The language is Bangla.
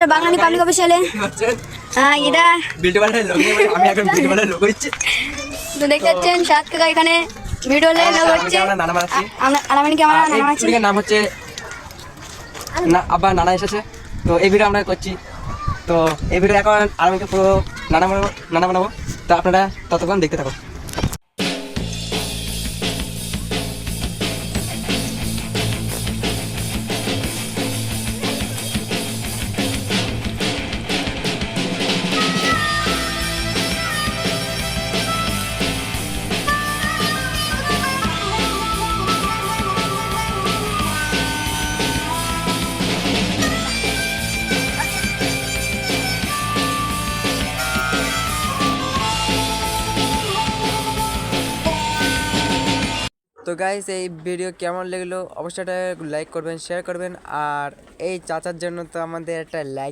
বাঙালি পাবলিক অফিসিয়ালে হ্যাঁ এটা তো দেখতে পাচ্ছেন সাত কাকা এখানে ভিডিওলে লোক হচ্ছে আলামিন ক্যামেরা নাম আছে নাম হচ্ছে না আবার নানা এসেছে। তো এই ভিডিও আমরা করছি। তো এই ভিডিও এখন আলামিনকে পুরো নানা বানাবো। তো আপনারা ততক্ষণ দেখতে থাকুন। তো গাইস এই ভিডিও কেমন লাগলো অবশ্যই লাইক করবেন, শেয়ার করবেন। আর এই চাচার জন্য তো আমাদের একটা লাইক